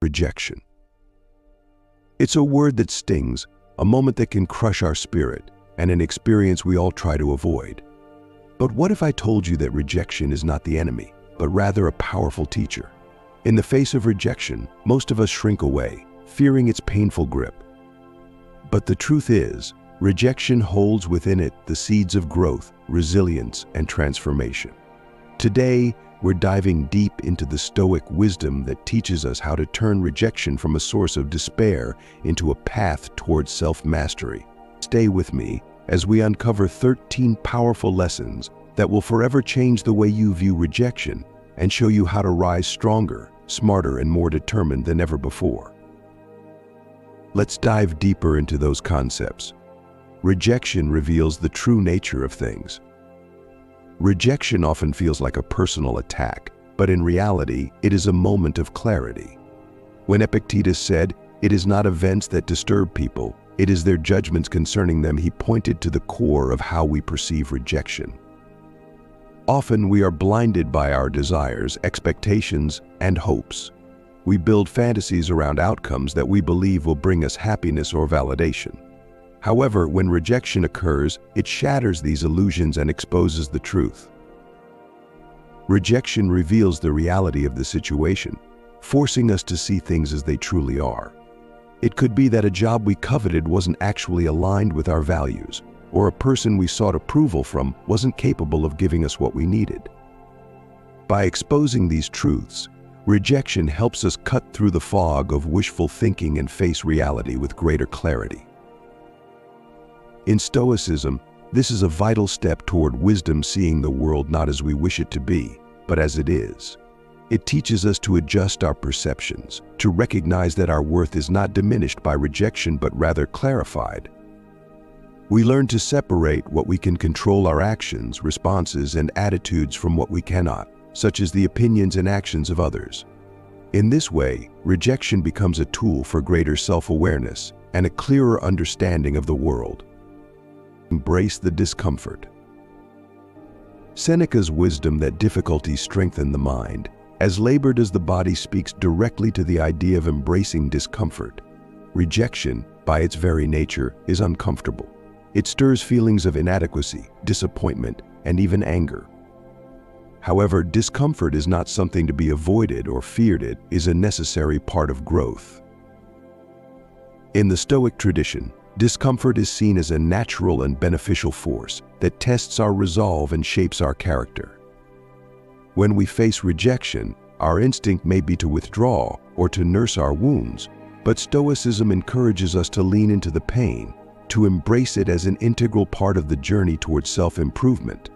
Rejection. It's a word that stings, a moment that can crush our spirit, and an experience we all try to avoid. But what if I told you that rejection is not the enemy, but rather a powerful teacher? In the face of rejection, most of us shrink away, fearing its painful grip. But the truth is, rejection holds within it the seeds of growth, resilience, and transformation. Today, we're diving deep into the Stoic wisdom that teaches us how to turn rejection from a source of despair into a path towards self-mastery. Stay with me as we uncover 13 powerful lessons that will forever change the way you view rejection and show you how to rise stronger, smarter, and more determined than ever before. Let's dive deeper into those concepts. Rejection reveals the true nature of things. Rejection often feels like a personal attack, but in reality, it is a moment of clarity. When Epictetus said, "It is not events that disturb people, it is their judgments concerning them," he pointed to the core of how we perceive rejection. Often we are blinded by our desires, expectations, and hopes. We build fantasies around outcomes that we believe will bring us happiness or validation. However, when rejection occurs, it shatters these illusions and exposes the truth. Rejection reveals the reality of the situation, forcing us to see things as they truly are. It could be that a job we coveted wasn't actually aligned with our values, or a person we sought approval from wasn't capable of giving us what we needed. By exposing these truths, rejection helps us cut through the fog of wishful thinking and face reality with greater clarity. In Stoicism, this is a vital step toward wisdom, seeing the world not as we wish it to be, but as it is. It teaches us to adjust our perceptions, to recognize that our worth is not diminished by rejection but rather clarified. We learn to separate what we can control, our actions, responses, and attitudes, from what we cannot, such as the opinions and actions of others. In this way, rejection becomes a tool for greater self-awareness and a clearer understanding of the world. Embrace the discomfort. Seneca's wisdom that difficulties strengthen the mind, as labor does the body, speaks directly to the idea of embracing discomfort. Rejection, by its very nature, is uncomfortable. It stirs feelings of inadequacy, disappointment, and even anger. However, discomfort is not something to be avoided or feared. It is a necessary part of growth. In the Stoic tradition, discomfort is seen as a natural and beneficial force that tests our resolve and shapes our character. When we face rejection, our instinct may be to withdraw or to nurse our wounds, but Stoicism encourages us to lean into the pain, to embrace it as an integral part of the journey towards self-improvement.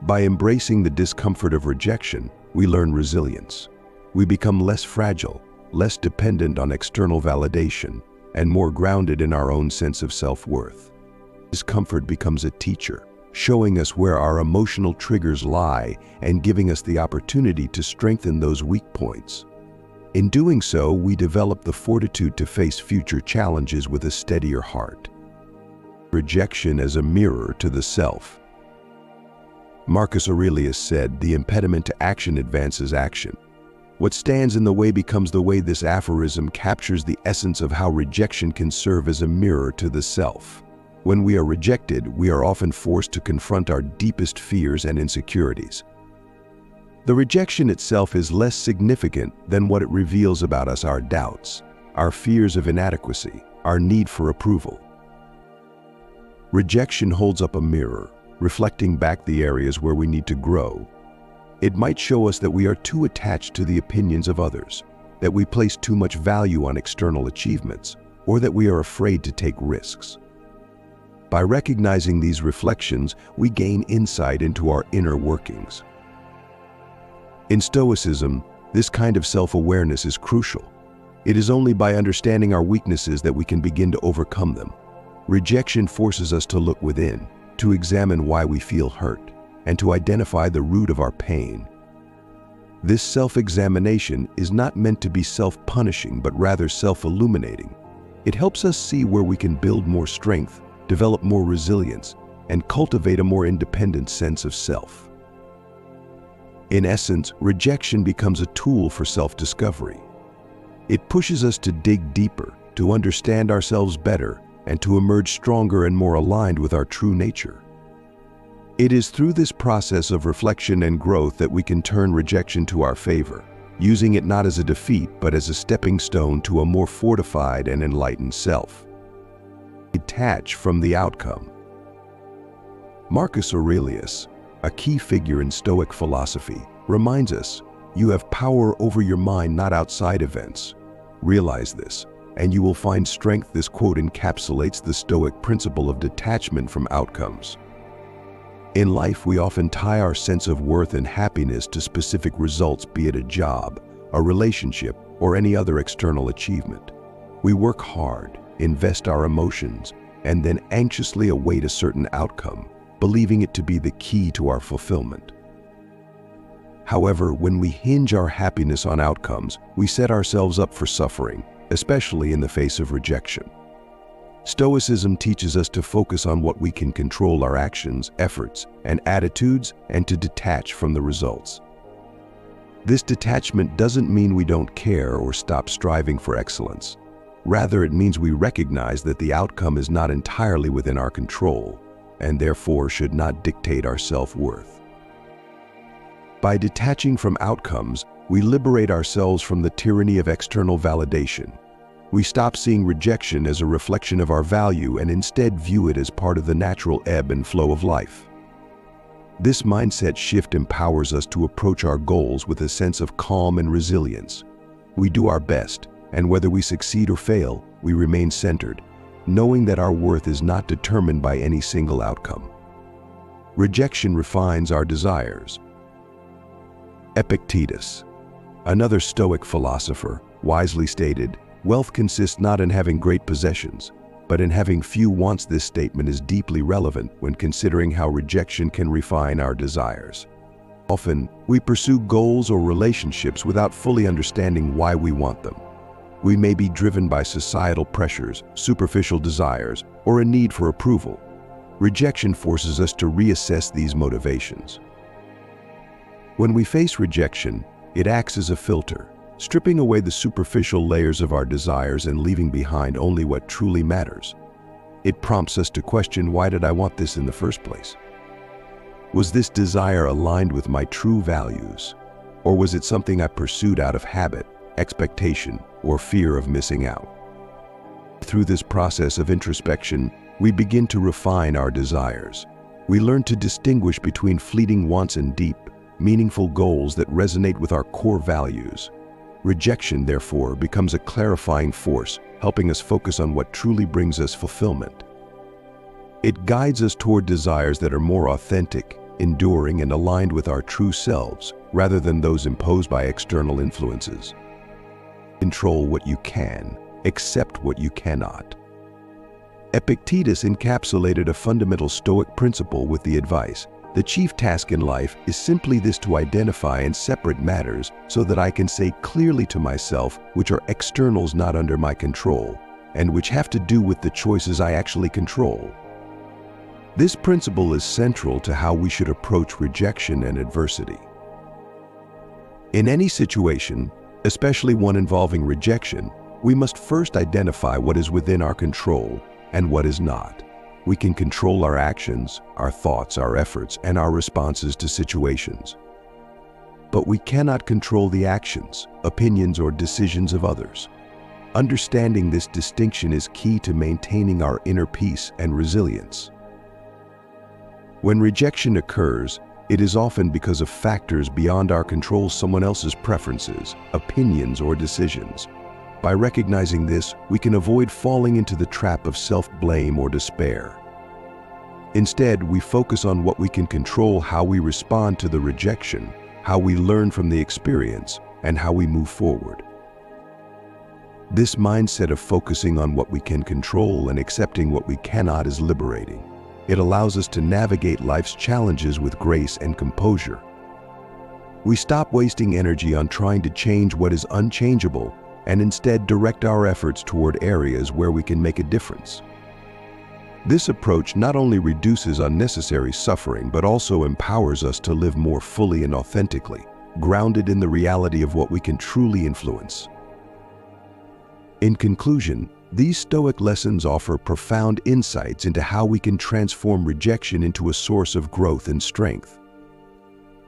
By embracing the discomfort of rejection, we learn resilience. We become less fragile, less dependent on external validation, and more grounded in our own sense of self-worth. Discomfort becomes a teacher, showing us where our emotional triggers lie and giving us the opportunity to strengthen those weak points. In doing so, we develop the fortitude to face future challenges with a steadier heart. Rejection as a mirror to the self. Marcus Aurelius said, "The impediment to action advances action. What stands in the way becomes the way." This aphorism captures the essence of how rejection can serve as a mirror to the self. When we are rejected, we are often forced to confront our deepest fears and insecurities. The rejection itself is less significant than what it reveals about us: our doubts, our fears of inadequacy, our need for approval. Rejection holds up a mirror, reflecting back the areas where we need to grow. It might show us that we are too attached to the opinions of others, that we place too much value on external achievements, or that we are afraid to take risks. By recognizing these reflections, we gain insight into our inner workings. In Stoicism, this kind of self-awareness is crucial. It is only by understanding our weaknesses that we can begin to overcome them. Rejection forces us to look within, to examine why we feel hurt, and to identify the root of our pain. This self-examination is not meant to be self-punishing, but rather self-illuminating. It helps us see where we can build more strength, develop more resilience, and cultivate a more independent sense of self. In essence, rejection becomes a tool for self-discovery. It pushes us to dig deeper, to understand ourselves better, and to emerge stronger and more aligned with our true nature. It is through this process of reflection and growth that we can turn rejection to our favor, using it not as a defeat but as a stepping stone to a more fortified and enlightened self. Detach from the outcome. Marcus Aurelius, a key figure in Stoic philosophy, reminds us, "You have power over your mind, not outside events. Realize this, and you will find strength." This quote encapsulates the Stoic principle of detachment from outcomes. In life, we often tie our sense of worth and happiness to specific results, be it a job, a relationship, or any other external achievement. We work hard, invest our emotions, and then anxiously await a certain outcome, believing it to be the key to our fulfillment. However, when we hinge our happiness on outcomes, we set ourselves up for suffering, especially in the face of rejection. Stoicism teaches us to focus on what we can control: our actions, efforts, and attitudes, and to detach from the results. This detachment doesn't mean we don't care or stop striving for excellence. Rather, it means we recognize that the outcome is not entirely within our control, and therefore should not dictate our self-worth. By detaching from outcomes, we liberate ourselves from the tyranny of external validation. We stop seeing rejection as a reflection of our value and instead view it as part of the natural ebb and flow of life. This mindset shift empowers us to approach our goals with a sense of calm and resilience. We do our best, and whether we succeed or fail, we remain centered, knowing that our worth is not determined by any single outcome. Rejection refines our desires. Epictetus, another Stoic philosopher, wisely stated, "Wealth consists not in having great possessions, but in having few wants." This statement is deeply relevant when considering how rejection can refine our desires. Often, we pursue goals or relationships without fully understanding why we want them. We may be driven by societal pressures, superficial desires, or a need for approval. Rejection forces us to reassess these motivations. When we face rejection, it acts as a filter, stripping away the superficial layers of our desires and leaving behind only what truly matters. It prompts us to question, why did I want this in the first place? Was this desire aligned with my true values? Or was it something I pursued out of habit, expectation, or fear of missing out? Through this process of introspection, we begin to refine our desires. We learn to distinguish between fleeting wants and deep, meaningful goals that resonate with our core values. Rejection, therefore, becomes a clarifying force, helping us focus on what truly brings us fulfillment. It guides us toward desires that are more authentic, enduring, and aligned with our true selves, rather than those imposed by external influences. Control what you can, accept what you cannot. Epictetus encapsulated a fundamental Stoic principle with the advice, "The chief task in life is simply this, to identify and separate matters so that I can say clearly to myself which are externals not under my control, and which have to do with the choices I actually control." This principle is central to how we should approach rejection and adversity. In any situation, especially one involving rejection, we must first identify what is within our control and what is not. We can control our actions, our thoughts, our efforts, and our responses to situations. But we cannot control the actions, opinions, or decisions of others. Understanding this distinction is key to maintaining our inner peace and resilience. When rejection occurs, it is often because of factors beyond our control, someone else's preferences, opinions, or decisions. By recognizing this, we can avoid falling into the trap of self-blame or despair. Instead, we focus on what we can control: how we respond to the rejection, how we learn from the experience, and how we move forward. This mindset of focusing on what we can control and accepting what we cannot is liberating. It allows us to navigate life's challenges with grace and composure. We stop wasting energy on trying to change what is unchangeable and instead direct our efforts toward areas where we can make a difference. This approach not only reduces unnecessary suffering, but also empowers us to live more fully and authentically, grounded in the reality of what we can truly influence. In conclusion, these Stoic lessons offer profound insights into how we can transform rejection into a source of growth and strength.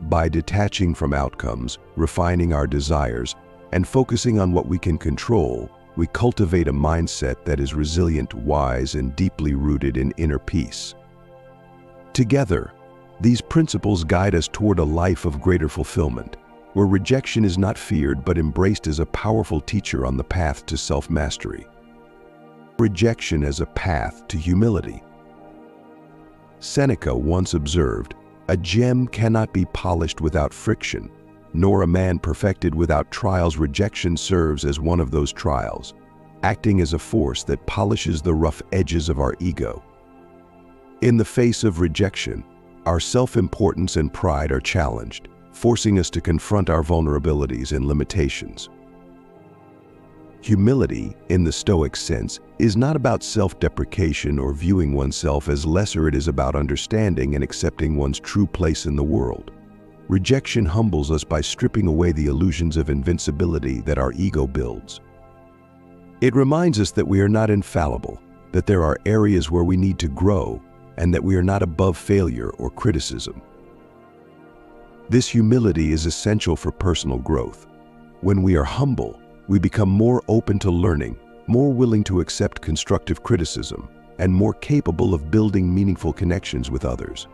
By detaching from outcomes, refining our desires, and focusing on what we can control, we cultivate a mindset that is resilient, wise, and deeply rooted in inner peace. Together, these principles guide us toward a life of greater fulfillment, where rejection is not feared but embraced as a powerful teacher on the path to self-mastery. Rejection as a path to humility. Seneca once observed, "A gem cannot be polished without friction, nor a man perfected without trials." Rejection serves as one of those trials, acting as a force that polishes the rough edges of our ego. In the face of rejection, our self-importance and pride are challenged, forcing us to confront our vulnerabilities and limitations. Humility, in the Stoic sense, is not about self-deprecation or viewing oneself as lesser. It is about understanding and accepting one's true place in the world. Rejection humbles us by stripping away the illusions of invincibility that our ego builds. It reminds us that we are not infallible, that there are areas where we need to grow, and that we are not above failure or criticism. This humility is essential for personal growth. When we are humble, we become more open to learning, more willing to accept constructive criticism, and more capable of building meaningful connections with others.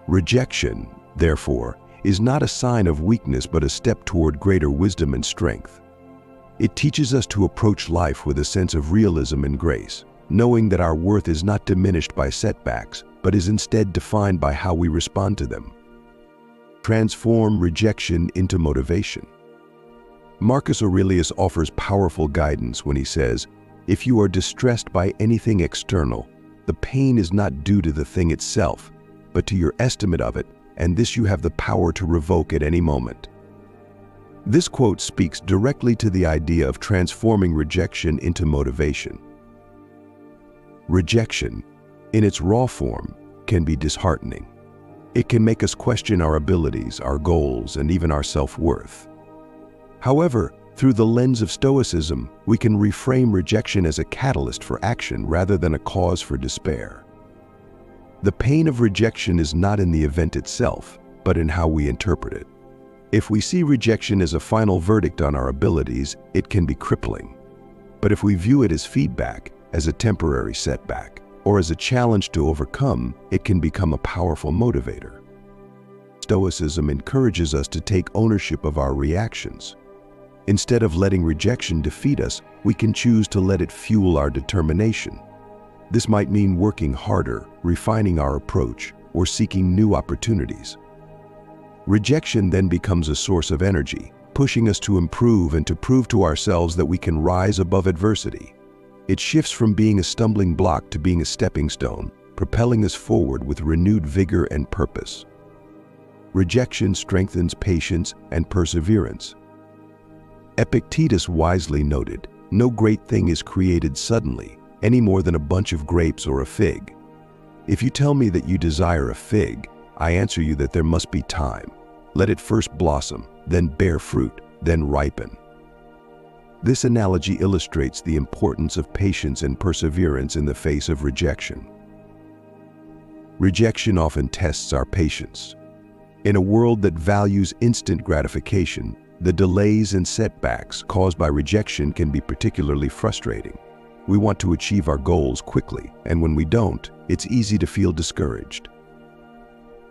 Rejection, therefore, is not a sign of weakness but a step toward greater wisdom and strength. It teaches us to approach life with a sense of realism and grace, knowing that our worth is not diminished by setbacks, but is instead defined by how we respond to them. Transform rejection into motivation. Marcus Aurelius offers powerful guidance when he says, "If you are distressed by anything external, the pain is not due to the thing itself, but to your estimate of it, and this you have the power to revoke at any moment." This quote speaks directly to the idea of transforming rejection into motivation. Rejection, in its raw form, can be disheartening. It can make us question our abilities, our goals, and even our self-worth. However, through the lens of Stoicism, we can reframe rejection as a catalyst for action rather than a cause for despair. The pain of rejection is not in the event itself, but in how we interpret it. If we see rejection as a final verdict on our abilities, it can be crippling. But if we view it as feedback, as a temporary setback, or as a challenge to overcome, it can become a powerful motivator. Stoicism encourages us to take ownership of our reactions. Instead of letting rejection defeat us, we can choose to let it fuel our determination. This might mean working harder, refining our approach, or seeking new opportunities. Rejection then becomes a source of energy, pushing us to improve and to prove to ourselves that we can rise above adversity. It shifts from being a stumbling block to being a stepping stone, propelling us forward with renewed vigor and purpose. Rejection strengthens patience and perseverance. Epictetus wisely noted, "No great thing is created suddenly, any more than a bunch of grapes or a fig. If you tell me that you desire a fig, I answer you that there must be time. Let it first blossom, then bear fruit, then ripen." This analogy illustrates the importance of patience and perseverance in the face of rejection. Rejection often tests our patience. In a world that values instant gratification, the delays and setbacks caused by rejection can be particularly frustrating. We want to achieve our goals quickly, and when we don't, it's easy to feel discouraged.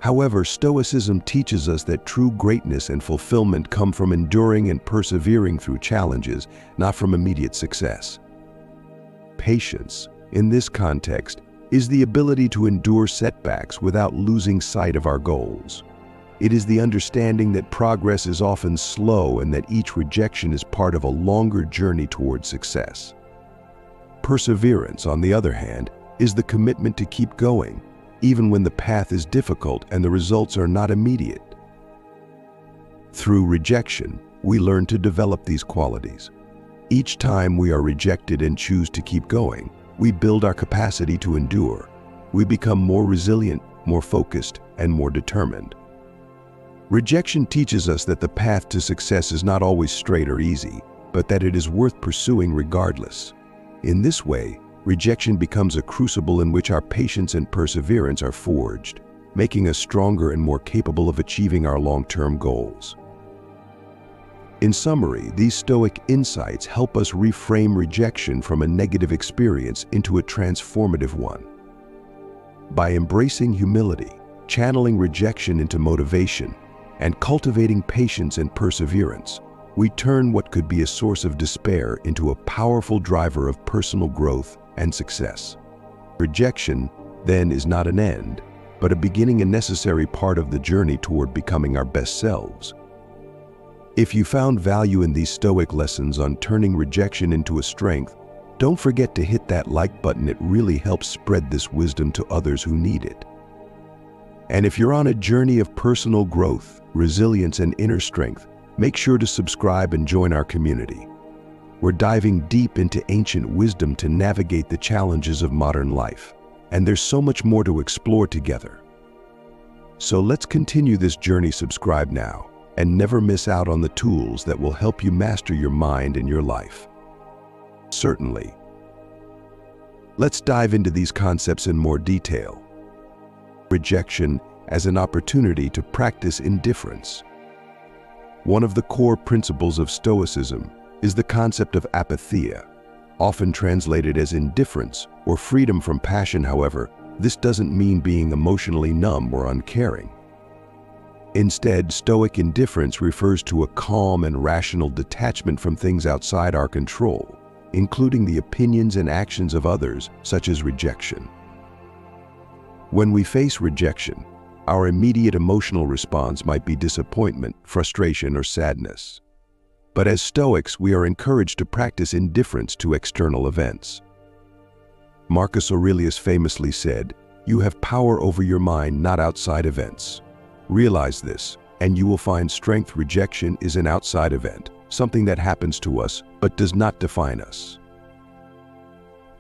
However, Stoicism teaches us that true greatness and fulfillment come from enduring and persevering through challenges, not from immediate success. Patience, in this context, is the ability to endure setbacks without losing sight of our goals. It is the understanding that progress is often slow and that each rejection is part of a longer journey toward success. Perseverance, on the other hand, is the commitment to keep going, even when the path is difficult and the results are not immediate. Through rejection, we learn to develop these qualities. Each time we are rejected and choose to keep going, we build our capacity to endure. We become more resilient, more focused, and more determined. Rejection teaches us that the path to success is not always straight or easy, but that it is worth pursuing regardless. In this way, rejection becomes a crucible in which our patience and perseverance are forged, making us stronger and more capable of achieving our long-term goals. In summary, these Stoic insights help us reframe rejection from a negative experience into a transformative one. By embracing humility, channeling rejection into motivation, and cultivating patience and perseverance, we turn what could be a source of despair into a powerful driver of personal growth and success. Rejection, then, is not an end, but a beginning and necessary part of the journey toward becoming our best selves. If you found value in these Stoic lessons on turning rejection into a strength, don't forget to hit that like button. It really helps spread this wisdom to others who need it. And if you're on a journey of personal growth, resilience, and inner strength, make sure to subscribe and join our community. We're diving deep into ancient wisdom to navigate the challenges of modern life, and there's so much more to explore together. So let's continue this journey. Subscribe now and never miss out on the tools that will help you master your mind and your life. Certainly. Let's dive into these concepts in more detail. Rejection as an opportunity to practice indifference. One of the core principles of Stoicism is the concept of apatheia, often translated as indifference or freedom from passion. However, this doesn't mean being emotionally numb or uncaring. Instead, Stoic indifference refers to a calm and rational detachment from things outside our control, including the opinions and actions of others, such as rejection. When we face rejection, our immediate emotional response might be disappointment, frustration, or sadness. But as Stoics, we are encouraged to practice indifference to external events. Marcus Aurelius famously said, "You have power over your mind, not outside events." Realize this, and you will find strength. Rejection is an outside event, something that happens to us but does not define us.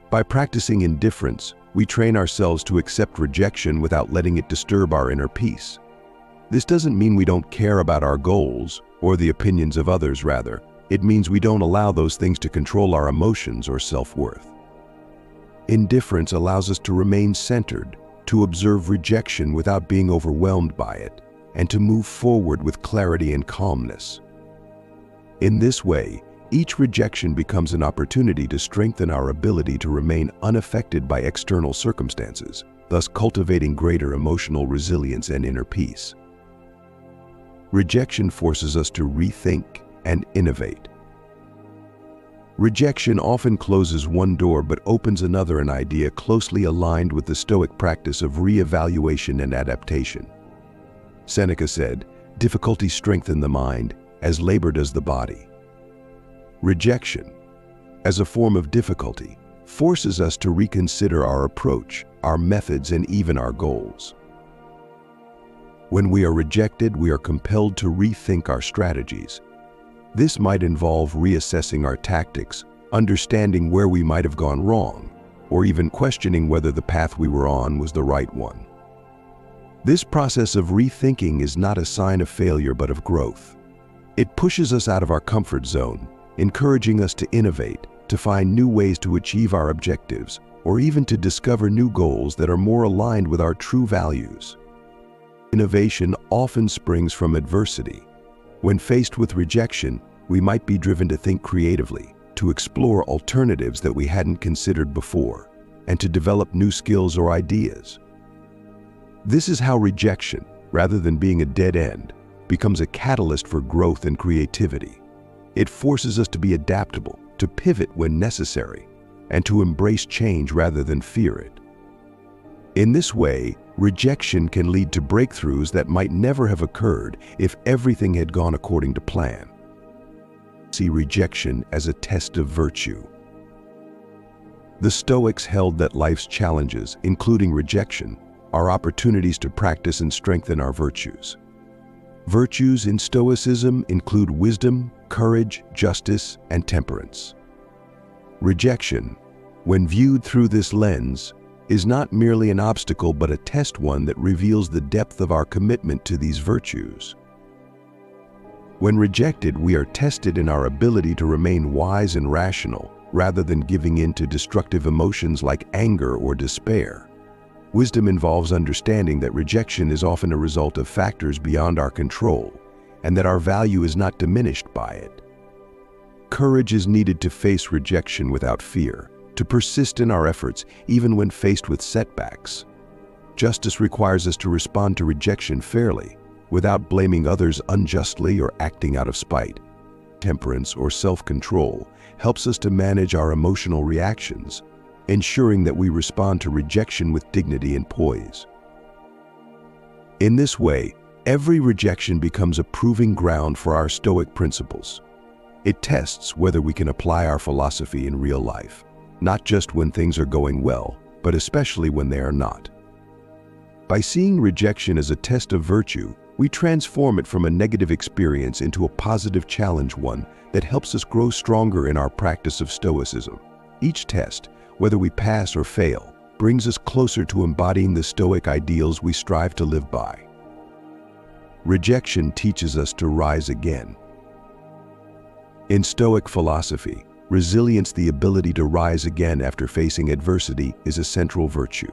By practicing indifference, we train ourselves to accept rejection without letting it disturb our inner peace. This doesn't mean we don't care about our goals or the opinions of others. Rather, it means we don't allow those things to control our emotions or self-worth. Indifference allows us to remain centered, to observe rejection without being overwhelmed by it, and to move forward with clarity and calmness. In this way, each rejection becomes an opportunity to strengthen our ability to remain unaffected by external circumstances, thus cultivating greater emotional resilience and inner peace. Rejection forces us to rethink and innovate. Rejection often closes one door but opens another, an idea closely aligned with the Stoic practice of re-evaluation and adaptation. Seneca said, "Difficulties strengthen the mind, as labor does the body." Rejection, as a form of difficulty, forces us to reconsider our approach, our methods, and even our goals. When we are rejected, we are compelled to rethink our strategies. This might involve reassessing our tactics, understanding where we might have gone wrong, or even questioning whether the path we were on was the right one. This process of rethinking is not a sign of failure but of growth. It pushes us out of our comfort zone, encouraging us to innovate, to find new ways to achieve our objectives, or even to discover new goals that are more aligned with our true values. Innovation often springs from adversity. When faced with rejection, we might be driven to think creatively, to explore alternatives that we hadn't considered before, and to develop new skills or ideas. This is how rejection, rather than being a dead end, becomes a catalyst for growth and creativity. It forces us to be adaptable, to pivot when necessary, and to embrace change rather than fear it. In this way, rejection can lead to breakthroughs that might never have occurred if everything had gone according to plan. See rejection as a test of virtue. The Stoics held that life's challenges, including rejection, are opportunities to practice and strengthen our virtues. Virtues in Stoicism include wisdom, courage, justice, and temperance. Rejection, when viewed through this lens, is not merely an obstacle but a test, one that reveals the depth of our commitment to these virtues. When rejected, we are tested in our ability to remain wise and rational, rather than giving in to destructive emotions like anger or despair. Wisdom involves understanding that rejection is often a result of factors beyond our control, and that our value is not diminished by it. Courage is needed to face rejection without fear, to persist in our efforts even when faced with setbacks. Justice requires us to respond to rejection fairly, without blaming others unjustly or acting out of spite. Temperance or self-control helps us to manage our emotional reactions, ensuring that we respond to rejection with dignity and poise. In this way, every rejection becomes a proving ground for our Stoic principles. It tests whether we can apply our philosophy in real life, not just when things are going well, but especially when they are not. By seeing rejection as a test of virtue, we transform it from a negative experience into a positive challenge, one that helps us grow stronger in our practice of Stoicism. Each test, whether we pass or fail, brings us closer to embodying the Stoic ideals we strive to live by. Rejection teaches us to rise again. In Stoic philosophy, resilience, the ability to rise again after facing adversity, is a central virtue.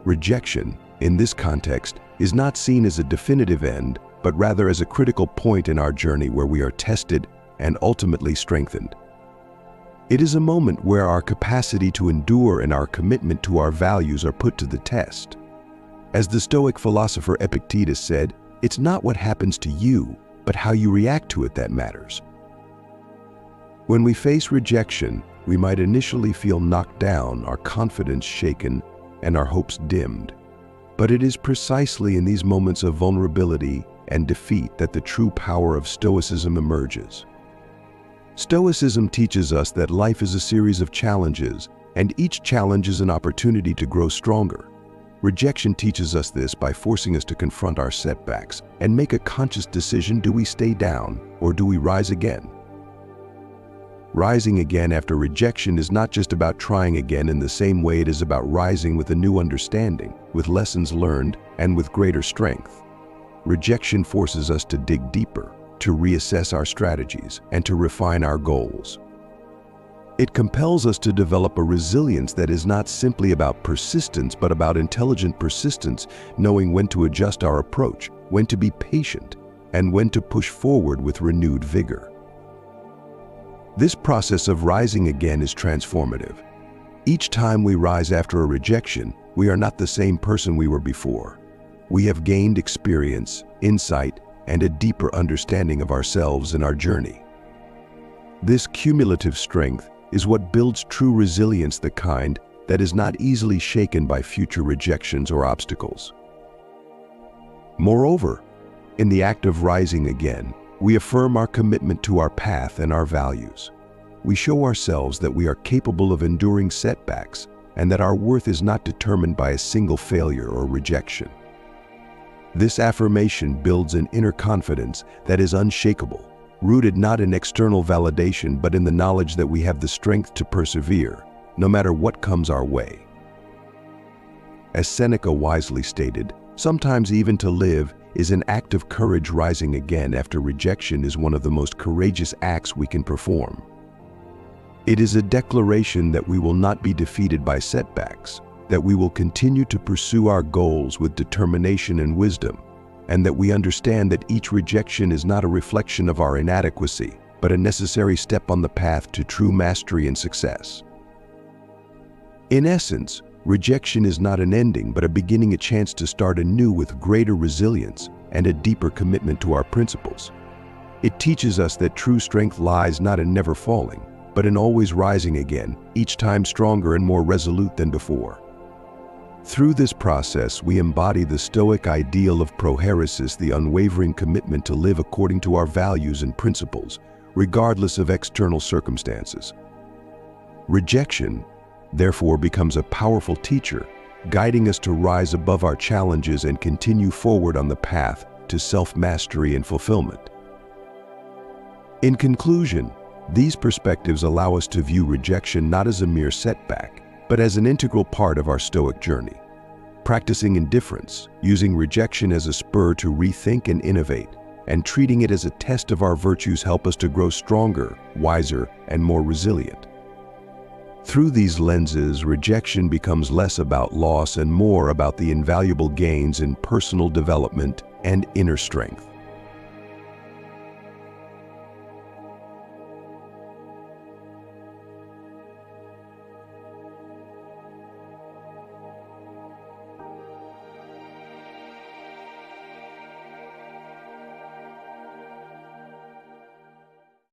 Rejection, in this context, is not seen as a definitive end, but rather as a critical point in our journey where we are tested and ultimately strengthened. It is a moment where our capacity to endure and our commitment to our values are put to the test. As the Stoic philosopher Epictetus said, "It's not what happens to you, but how you react to it that matters." When we face rejection, we might initially feel knocked down, our confidence shaken, and our hopes dimmed. But it is precisely in these moments of vulnerability and defeat that the true power of Stoicism emerges. Stoicism teaches us that life is a series of challenges, and each challenge is an opportunity to grow stronger. Rejection teaches us this by forcing us to confront our setbacks and make a conscious decision: do we stay down or do we rise again? Rising again after rejection is not just about trying again in the same way it is about rising with a new understanding, with lessons learned, and with greater strength. Rejection forces us to dig deeper, to reassess our strategies, and to refine our goals. It compels us to develop a resilience that is not simply about persistence, but about intelligent persistence, knowing when to adjust our approach, when to be patient, and when to push forward with renewed vigor. This process of rising again is transformative. Each time we rise after a rejection, we are not the same person we were before. We have gained experience, insight, and a deeper understanding of ourselves and our journey. This cumulative strength is what builds true resilience, the kind that is not easily shaken by future rejections or obstacles. Moreover, in the act of rising again, we affirm our commitment to our path and our values. We show ourselves that we are capable of enduring setbacks and that our worth is not determined by a single failure or rejection. This affirmation builds an inner confidence that is unshakable, rooted not in external validation but in the knowledge that we have the strength to persevere, no matter what comes our way. As Seneca wisely stated, sometimes even to live is an act of courage. Rising again after rejection is one of the most courageous acts we can perform. It is a declaration that we will not be defeated by setbacks, that we will continue to pursue our goals with determination and wisdom, and that we understand that each rejection is not a reflection of our inadequacy, but a necessary step on the path to true mastery and success. In essence, rejection is not an ending, but a beginning, a chance to start anew with greater resilience and a deeper commitment to our principles. It teaches us that true strength lies not in never falling, but in always rising again, each time stronger and more resolute than before. Through this process, we embody the Stoic ideal of prohairesis, the unwavering commitment to live according to our values and principles, regardless of external circumstances. Rejection, therefore, becomes a powerful teacher, guiding us to rise above our challenges and continue forward on the path to self-mastery and fulfillment. In conclusion, these perspectives allow us to view rejection not as a mere setback, but as an integral part of our Stoic journey. Practicing indifference, using rejection as a spur to rethink and innovate, and treating it as a test of our virtues help us to grow stronger, wiser, and more resilient. Through these lenses, rejection becomes less about loss and more about the invaluable gains in personal development and inner strength.